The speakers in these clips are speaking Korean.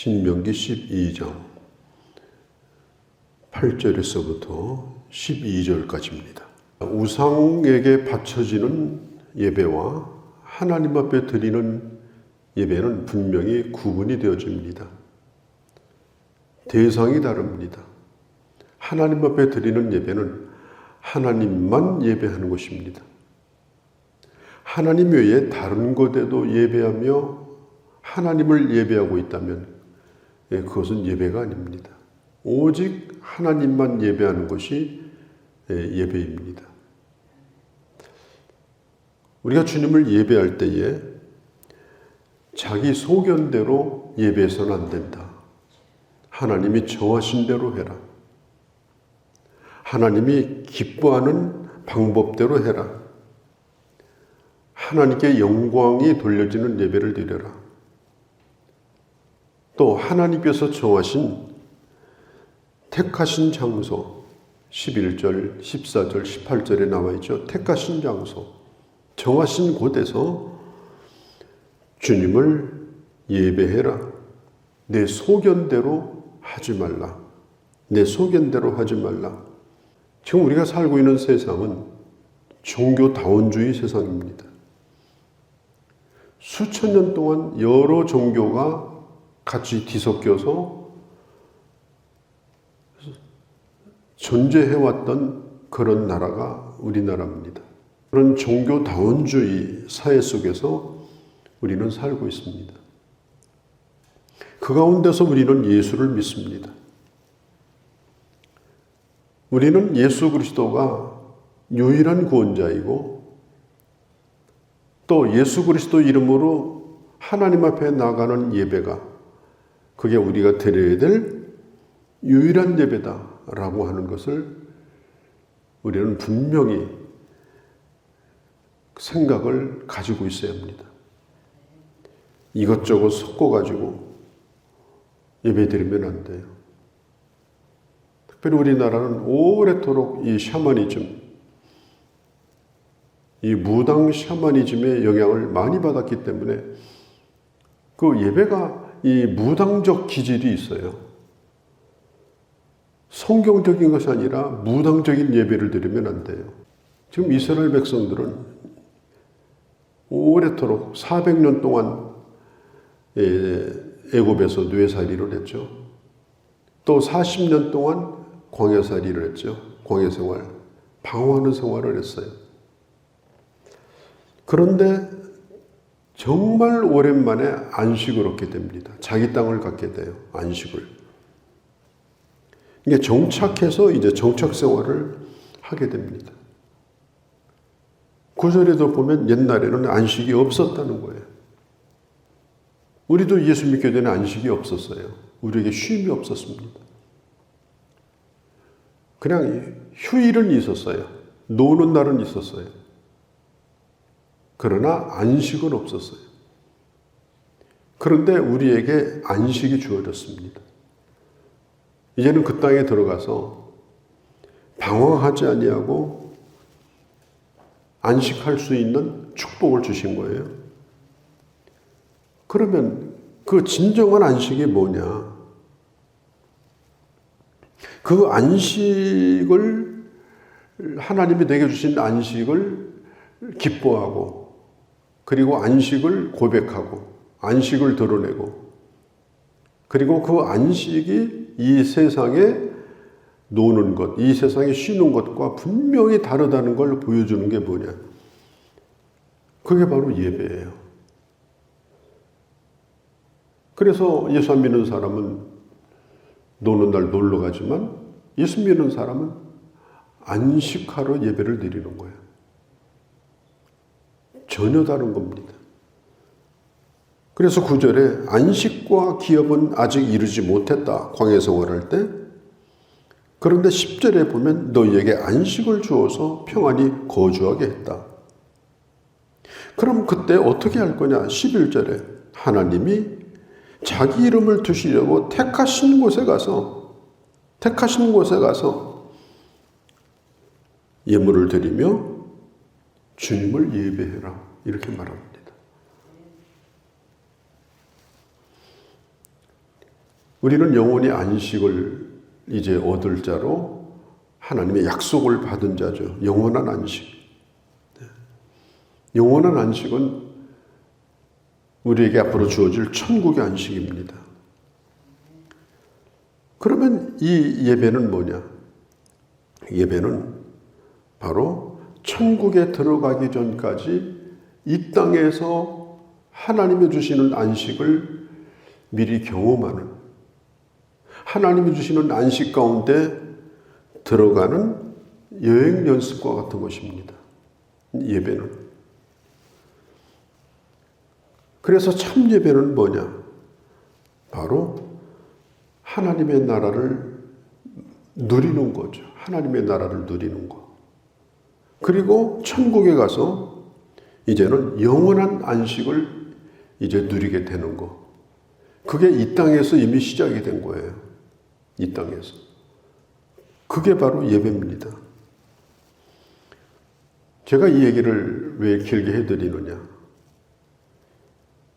신명기 12장 8절에서부터 12절까지입니다. 우상에게 바쳐지는 예배와 하나님 앞에 드리는 예배는 분명히 구분이 되어집니다. 대상이 다릅니다. 하나님 앞에 드리는 예배는 하나님만 예배하는 것입니다. 하나님 외에 다른 것에도 예배하며 하나님을 예배하고 있다면 그것은 예배가 아닙니다. 오직 하나님만 예배하는 것이 예배입니다. 우리가 주님을 예배할 때에 자기 소견대로 예배해서는 안 된다. 하나님이 정하신 대로 해라. 하나님이 기뻐하는 방법대로 해라. 하나님께 영광이 돌려지는 예배를 드려라. 또 하나님께서 정하신 택하신 장소 11절, 14절, 18절에 나와 있죠. 택하신 장소, 정하신 곳에서 주님을 예배해라. 내 소견대로 하지 말라. 내 소견대로 하지 말라. 지금 우리가 살고 있는 세상은 종교다원주의 세상입니다. 수천 년 동안 여러 종교가 같이 뒤섞여서 존재해왔던 그런 나라가 우리나라입니다. 그런 종교다원주의 사회 속에서 우리는 살고 있습니다. 그 가운데서 우리는 예수를 믿습니다. 우리는 예수 그리스도가 유일한 구원자이고 또 예수 그리스도 이름으로 하나님 앞에 나가는 예배가 그게 우리가 드려야 될 유일한 예배다라고 하는 것을 우리는 분명히 생각을 가지고 있어야 합니다. 이것저것 섞어가지고 예배드리면 안 돼요. 특별히 우리나라는 오래도록 이 샤머니즘, 이 무당 샤머니즘의 영향을 많이 받았기 때문에 그 예배가 이 무당적 기질이 있어요. 성경적인 것이 아니라 무당적인 예배를 드리면 안 돼요. 지금 이스라엘 백성들은 오래도록 400년 동안 애굽에서 뇌살이를 했죠. 또 40년 동안 광야살이를 했죠. 광야생활, 방황하는 생활을 했어요. 그런데 정말 오랜만에 안식을 얻게 됩니다. 자기 땅을 갖게 돼요. 안식을. 이게 정착해서 이제 정착 생활을 하게 됩니다. 구절에도 보면 옛날에는 안식이 없었다는 거예요. 우리도 예수 믿기 전에 안식이 없었어요. 우리에게 쉼이 없었습니다. 그냥 휴일은 있었어요. 노는 날은 있었어요. 그러나 안식은 없었어요. 그런데 우리에게 안식이 주어졌습니다. 이제는 그 땅에 들어가서 방황하지 아니하고 안식할 수 있는 축복을 주신 거예요. 그러면 그 진정한 안식이 뭐냐? 그 안식을, 하나님이 내게 주신 안식을 기뻐하고 그리고 안식을 고백하고 안식을 드러내고 그리고 그 안식이 이 세상에 노는 것, 이 세상에 쉬는 것과 분명히 다르다는 걸 보여주는 게 뭐냐? 그게 바로 예배예요. 그래서 예수 안 믿는 사람은 노는 날 놀러 가지만 예수 믿는 사람은 안식하러 예배를 드리는 거예요. 전혀 다른 겁니다. 그래서 9절에 안식과 기업은 아직 이루지 못했다. 광야 생활할 때. 그런데 10절에 보면 너희에게 안식을 주어서 평안히 거주하게 했다. 그럼 그때 어떻게 할 거냐? 11절에 하나님이 자기 이름을 두시려고 택하신 곳에 가서 예물을 드리며 주님을 예배해라. 이렇게 말합니다. 우리는 영원히 안식을 이제 얻을 자로 하나님의 약속을 받은 자죠. 영원한 안식. 영원한 안식은 우리에게 앞으로 주어질 천국의 안식입니다. 그러면 이 예배는 뭐냐? 예배는 바로 천국에 들어가기 전까지 이 땅에서 하나님이 주시는 안식을 미리 경험하는, 하나님이 주시는 안식 가운데 들어가는 여행 연습과 같은 것입니다. 예배는. 그래서 참 예배는 뭐냐? 바로 하나님의 나라를 누리는 거죠. 하나님의 나라를 누리는 거. 그리고 천국에 가서 이제는 영원한 안식을 이제 누리게 되는 거. 그게 이 땅에서 이미 시작이 된 거예요. 이 땅에서. 그게 바로 예배입니다. 제가 이 얘기를 왜 길게 해드리느냐.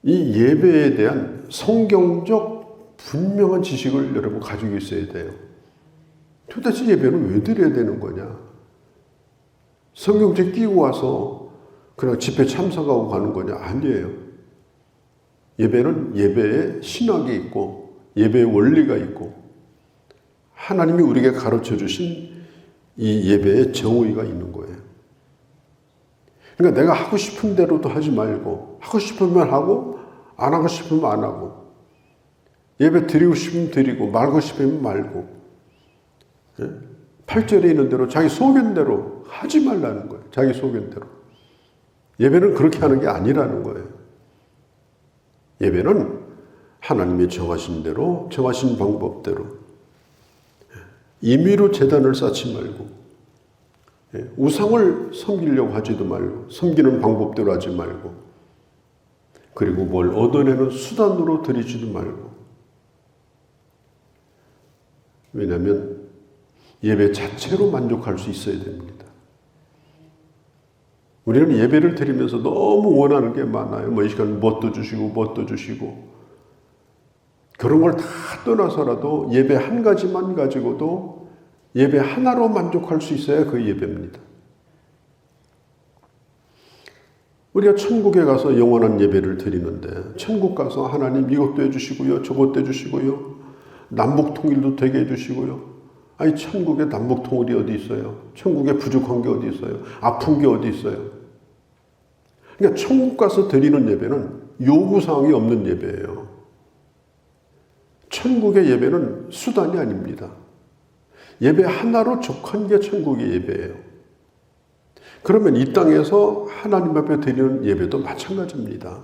이 예배에 대한 성경적 분명한 지식을 여러분 가지고 있어야 돼요. 도대체 예배는 왜 드려야 되는 거냐? 성경책 끼고 와서 그냥 집회 참석하고 가는 거냐? 아니에요. 예배는 예배에 신학이 있고 예배의 원리가 있고 하나님이 우리에게 가르쳐 주신 이 예배의 정의가 있는 거예요. 그러니까 내가 하고 싶은 대로도 하지 말고 하고 싶으면 하고 안 하고 싶으면 안 하고 예배 드리고 싶으면 드리고 말고 싶으면 말고 8절에 있는 대로 자기 소견대로 하지 말라는 거예요. 자기 소견대로. 예배는 그렇게 하는 게 아니라는 거예요. 예배는 하나님이 정하신 대로 정하신 방법대로 임의로 제단을 쌓지 말고 우상을 섬기려고 하지도 말고 섬기는 방법대로 하지 말고 그리고 뭘 얻어내는 수단으로 드리지도 말고 왜냐하면 예배 자체로 만족할 수 있어야 됩니다. 우리는 예배를 드리면서 너무 원하는 게 많아요. 이 시간 뭣도 주시고 그런 걸 다 떠나서라도 예배 한 가지만 가지고도 예배 하나로 만족할 수 있어야 그 예배입니다. 우리가 천국에 가서 영원한 예배를 드리는데 천국 가서 하나님 이것도 해주시고요. 저것도 해주시고요. 남북통일도 되게 해주시고요. 아니 천국에 남북통일이 어디 있어요? 천국에 부족한 게 어디 있어요? 아픈 게 어디 있어요? 그러니까 천국 가서 드리는 예배는 요구사항이 없는 예배예요. 천국의 예배는 수단이 아닙니다. 예배 하나로 족한 게 천국의 예배예요. 그러면 이 땅에서 하나님 앞에 드리는 예배도 마찬가지입니다.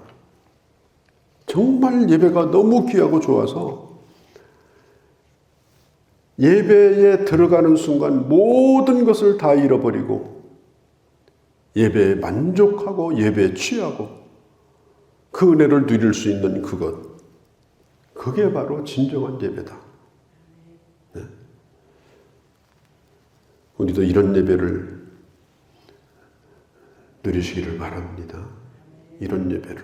정말 예배가 너무 귀하고 좋아서 예배에 들어가는 순간 모든 것을 다 잃어버리고 예배에 만족하고 예배에 취하고 그 은혜를 누릴 수 있는 그것. 그게 바로 진정한 예배다. 네. 우리도 이런 예배를 누리시기를 바랍니다. 이런 예배를.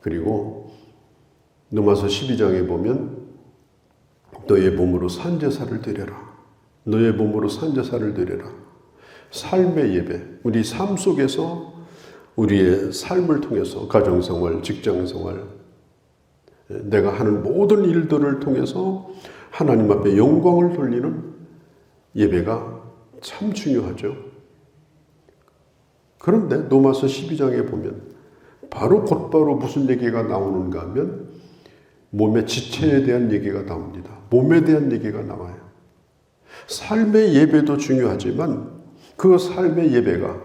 그리고 누가서 12장에 보면 너의 몸으로 산제사를 드려라. 너의 몸으로 산제사를 드려라. 삶의 예배. 우리 삶 속에서 우리의 삶을 통해서 가정생활, 직장생활, 내가 하는 모든 일들을 통해서 하나님 앞에 영광을 돌리는 예배가 참 중요하죠. 그런데 로마서 12장에 보면 바로 곧바로 무슨 얘기가 나오는가 하면 몸의 지체에 대한 얘기가 나옵니다. 몸에 대한 얘기가 나와요. 삶의 예배도 중요하지만 그 삶의 예배가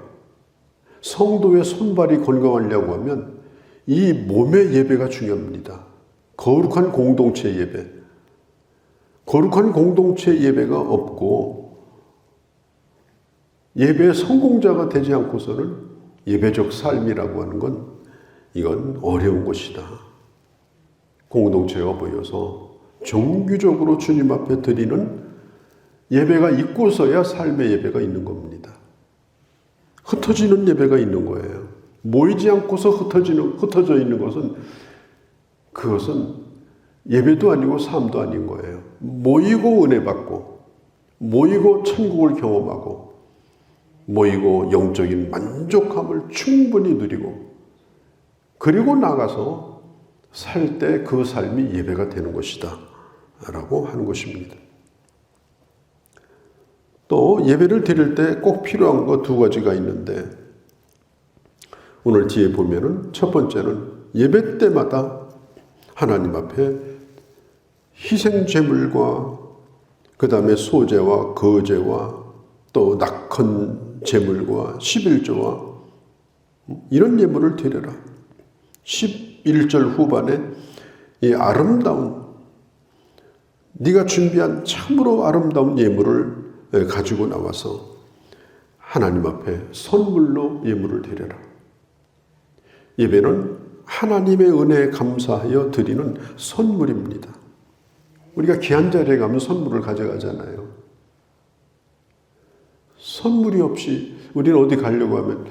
성도의 손발이 건강하려고 하면 이 몸의 예배가 중요합니다. 거룩한 공동체 예배. 거룩한 공동체 예배가 없고 예배의 성공자가 되지 않고서는 예배적 삶이라고 하는 건 이건 어려운 것이다. 공동체가 모여서 정규적으로 주님 앞에 드리는 예배가 있고서야 삶의 예배가 있는 겁니다. 흩어지는 예배가 있는 거예요. 모이지 않고서 흩어져 있는 것은 그것은 예배도 아니고 삶도 아닌 거예요. 모이고 은혜 받고, 모이고 천국을 경험하고, 모이고 영적인 만족함을 충분히 누리고, 그리고 나가서 살 때 그 삶이 예배가 되는 것이다 라고 하는 것입니다. 또 예배를 드릴 때 꼭 필요한 거 두 가지가 있는데, 오늘 뒤에 보면은 첫 번째는 예배 때마다 하나님 앞에 희생 제물과 그 다음에 소제와 거제와 또 낙헌 제물과 11조와 이런 예물을 드려라. 11절 후반에 이 아름다운, 네가 준비한 참으로 아름다운 예물을 가지고 나와서 하나님 앞에 선물로 예물을 드려라. 예배는 하나님의 은혜에 감사하여 드리는 선물입니다. 우리가 귀한 자리에 가면 선물을 가져가잖아요. 선물이 없이 우리는 어디 가려고 하면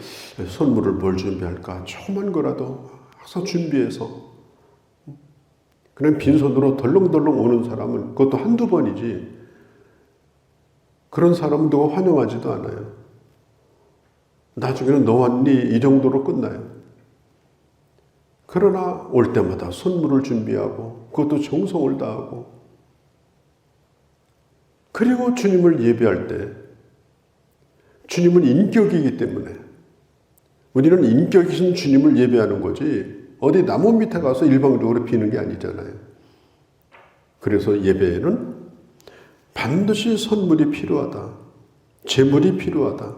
선물을 뭘 준비할까? 조그만 거라도 항상 준비해서 그냥 빈손으로 덜렁덜렁 오는 사람은, 그것도 한두 번이지, 그런 사람은 누가 환영하지도 않아요. 나중에는 너 왔니? 이 정도로 끝나요. 그러나 올 때마다 선물을 준비하고 그것도 정성을 다하고, 그리고 주님을 예배할 때, 주님은 인격이기 때문에 우리는 인격이신 주님을 예배하는 거지 어디 나무 밑에 가서 일방적으로 비는 게 아니잖아요. 그래서 예배에는 반드시 선물이 필요하다. 제물이 필요하다.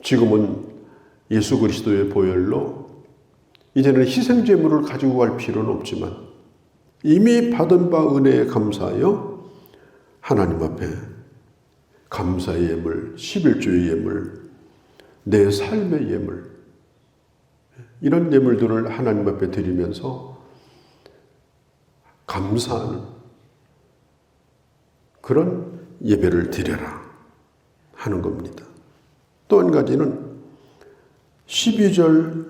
지금은 예수 그리스도의 보혈로 이제는 희생 제물을 가지고 갈 필요는 없지만 이미 받은 바 은혜에 감사하여 하나님 앞에 감사의 예물, 11조의 예물, 내 삶의 예물, 이런 예물들을 하나님 앞에 드리면서 감사하는 그런 예배를 드려라 하는 겁니다. 또 한 가지는 12절에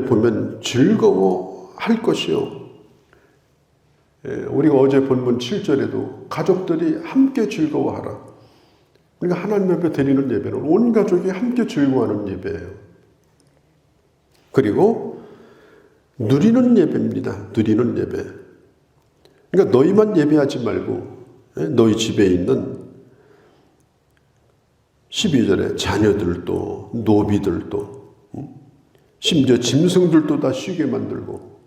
보면 즐거워할 것이요. 우리가 어제 본문 7절에도 가족들이 함께 즐거워하라. 그러니까 하나님 앞에 드리는 예배는 온 가족이 함께 즐거워하는 예배예요. 그리고 누리는 예배입니다. 누리는 예배. 그러니까 너희만 예배하지 말고 너희 집에 있는 12절에 자녀들도 노비들도 심지어 짐승들도 다 쉬게 만들고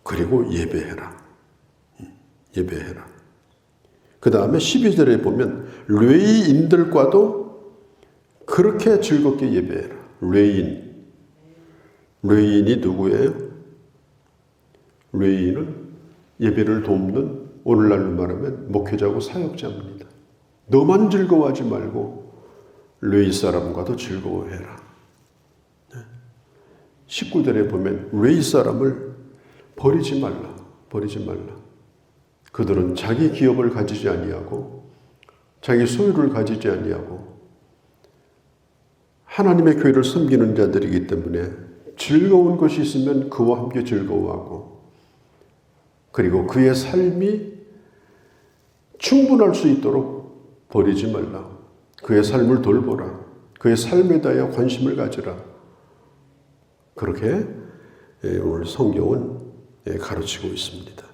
그리고 예배해라. 예배해라. 그 다음에 12절에 보면 레위인들과도 그렇게 즐겁게 예배해라. 레위인이 누구예요? 레위인은 예배를 돕는, 오늘날로 말하면 목회자고 사역자입니다. 너만 즐거워하지 말고 레위 사람과도 즐거워해라. 19절에 보면 레위 사람을 버리지 말라. 그들은 자기 기업을 가지지 아니하고 자기 소유를 가지지 아니하고 하나님의 교회를 섬기는 자들이기 때문에 즐거운 것이 있으면 그와 함께 즐거워하고, 그리고 그의 삶이 충분할 수 있도록 버리지 말라. 그의 삶을 돌보라. 그의 삶에 대하여 관심을 가지라. 그렇게 오늘 성경은 가르치고 있습니다.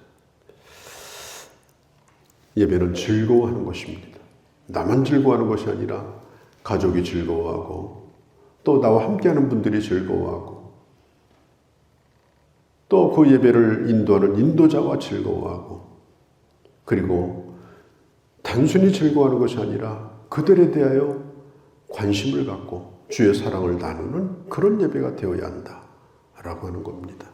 예배는 즐거워하는 것입니다. 나만 즐거워하는 것이 아니라 가족이 즐거워하고 또 나와 함께하는 분들이 즐거워하고 또 그 예배를 인도하는 인도자와 즐거워하고, 그리고 단순히 즐거워하는 것이 아니라 그들에 대하여 관심을 갖고 주의 사랑을 나누는 그런 예배가 되어야 한다라고 하는 겁니다.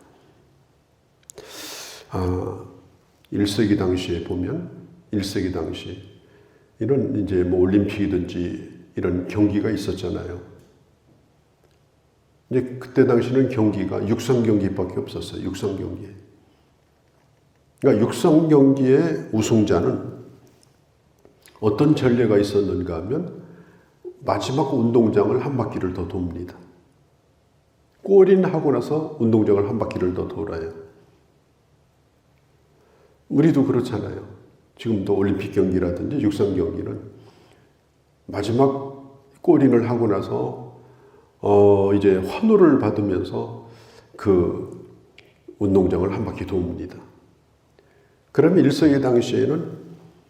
1세기 당시에 보면 1세기 당시 이런 이제 뭐 올림픽이든지 이런 경기가 있었잖아요. 이제 그때 당시는 경기가 육상 경기밖에 없었어요. 육상 경기. 그러니까 육상 경기의 우승자는 어떤 전례가 있었는가 하면 마지막 운동장을 한 바퀴를 더 돕니다. 골인 하고 나서 운동장을 한 바퀴를 더 돌아요. 우리도 그렇잖아요. 지금도 올림픽 경기라든지 육상 경기는 마지막 골인을 하고 나서 이제 환호를 받으면서 그 운동장을 한 바퀴 돕니다. 그러면 일성의 당시에는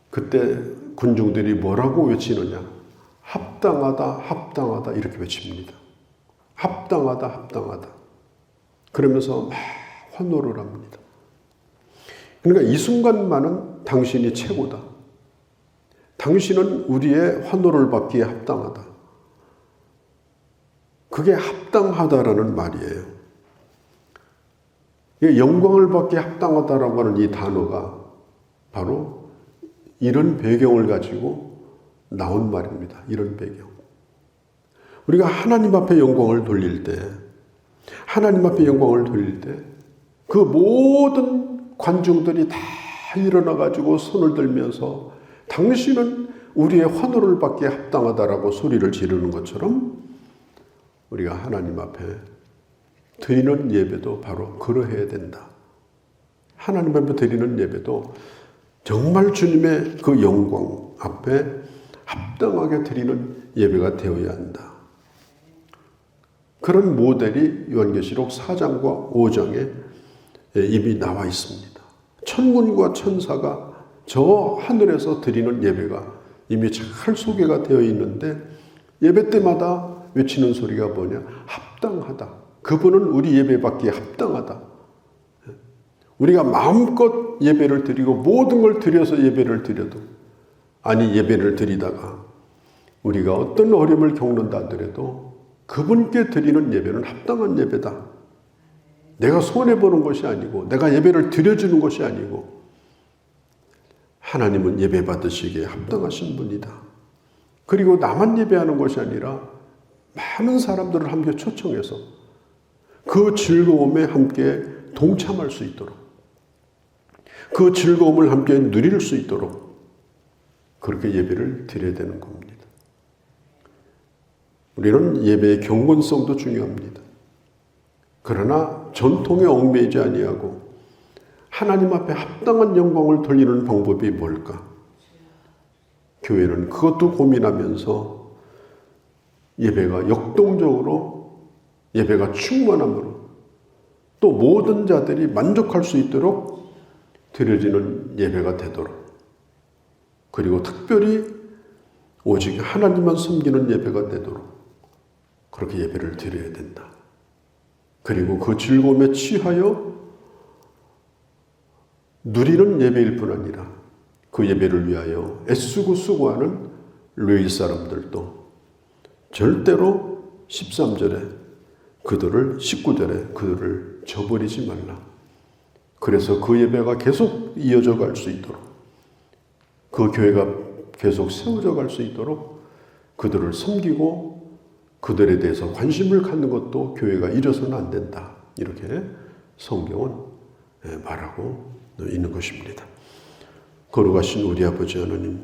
그때 군중들이 뭐라고 외치느냐? 합당하다, 합당하다 이렇게 외칩니다. 합당하다, 합당하다. 그러면서 막 환호를 합니다. 그러니까 이 순간만은 당신이 최고다. 당신은 우리의 환호를 받기에 합당하다. 그게 합당하다라는 말이에요. 영광을 받기에 합당하다라고 하는 이 단어가 바로 이런 배경을 가지고 나온 말입니다. 이런 배경. 우리가 하나님 앞에 영광을 돌릴 때, 하나님 앞에 영광을 돌릴 때, 그 모든 관중들이 다 일어나가지고 손을 들면서 당신은 우리의 환호를 받기에 합당하다라고 소리를 지르는 것처럼 우리가 하나님 앞에 드리는 예배도 바로 그러해야 된다. 하나님 앞에 드리는 예배도 정말 주님의 그 영광 앞에 합당하게 드리는 예배가 되어야 한다. 그런 모델이 요한계시록 4장과 5장에 이미 나와 있습니다. 천군과 천사가 저 하늘에서 드리는 예배가 이미 잘 소개가 되어 있는데 예배 때마다 외치는 소리가 뭐냐? 합당하다. 그분은 우리 예배 받기에 합당하다. 우리가 마음껏 예배를 드리고 모든 걸 드려서 예배를 드려도 아니 예배를 드리다가 우리가 어떤 어려움을 겪는다 하더라도 그분께 드리는 예배는 합당한 예배다. 내가 손해보는 것이 아니고 내가 예배를 드려주는 것이 아니고 하나님은 예배 받으시기에 합당하신 분이다. 그리고 나만 예배하는 것이 아니라 많은 사람들을 함께 초청해서 그 즐거움에 함께 동참할 수 있도록 그 즐거움을 함께 누릴 수 있도록 그렇게 예배를 드려야 되는 겁니다. 우리는 예배의 경건성도 중요합니다. 그러나 전통에 얽매이지 아니하고 하나님 앞에 합당한 영광을 돌리는 방법이 뭘까? 교회는 그것도 고민하면서 예배가 역동적으로 예배가 충만함으로 또 모든 자들이 만족할 수 있도록 드려지는 예배가 되도록 그리고 특별히 오직 하나님만 섬기는 예배가 되도록 그렇게 예배를 드려야 된다. 그리고 그 즐거움에 취하여 누리는 예배일 뿐 아니라 그 예배를 위하여 애쓰고 수고하는 레위 사람들도 절대로 13절에 그들을 19절에 그들을 저버리지 말라. 그래서 그 예배가 계속 이어져 갈 수 있도록 그 교회가 계속 세워져 갈 수 있도록 그들을 섬기고 그들에 대해서 관심을 갖는 것도 교회가 잊어서는 안 된다. 이렇게 성경은 말하고 있는 것입니다. 거룩하신 우리 아버지 하나님,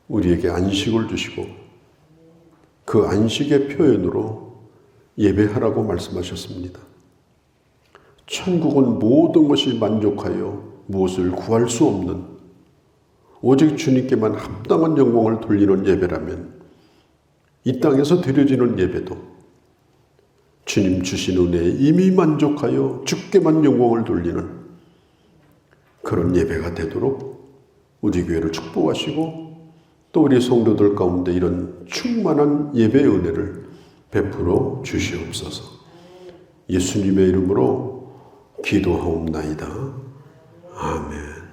우리에게 안식을 주시고 그 안식의 표현으로 예배하라고 말씀하셨습니다. 천국은 모든 것이 만족하여 무엇을 구할 수 없는 오직 주님께만 합당한 영광을 돌리는 예배라면 이 땅에서 드려지는 예배도 주님 주신 은혜에 이미 만족하여 주께만 영광을 돌리는 그런 예배가 되도록 우리 교회를 축복하시고 또 우리 성도들 가운데 이런 충만한 예배의 은혜를 베풀어 주시옵소서. 예수님의 이름으로 기도하옵나이다. 아멘.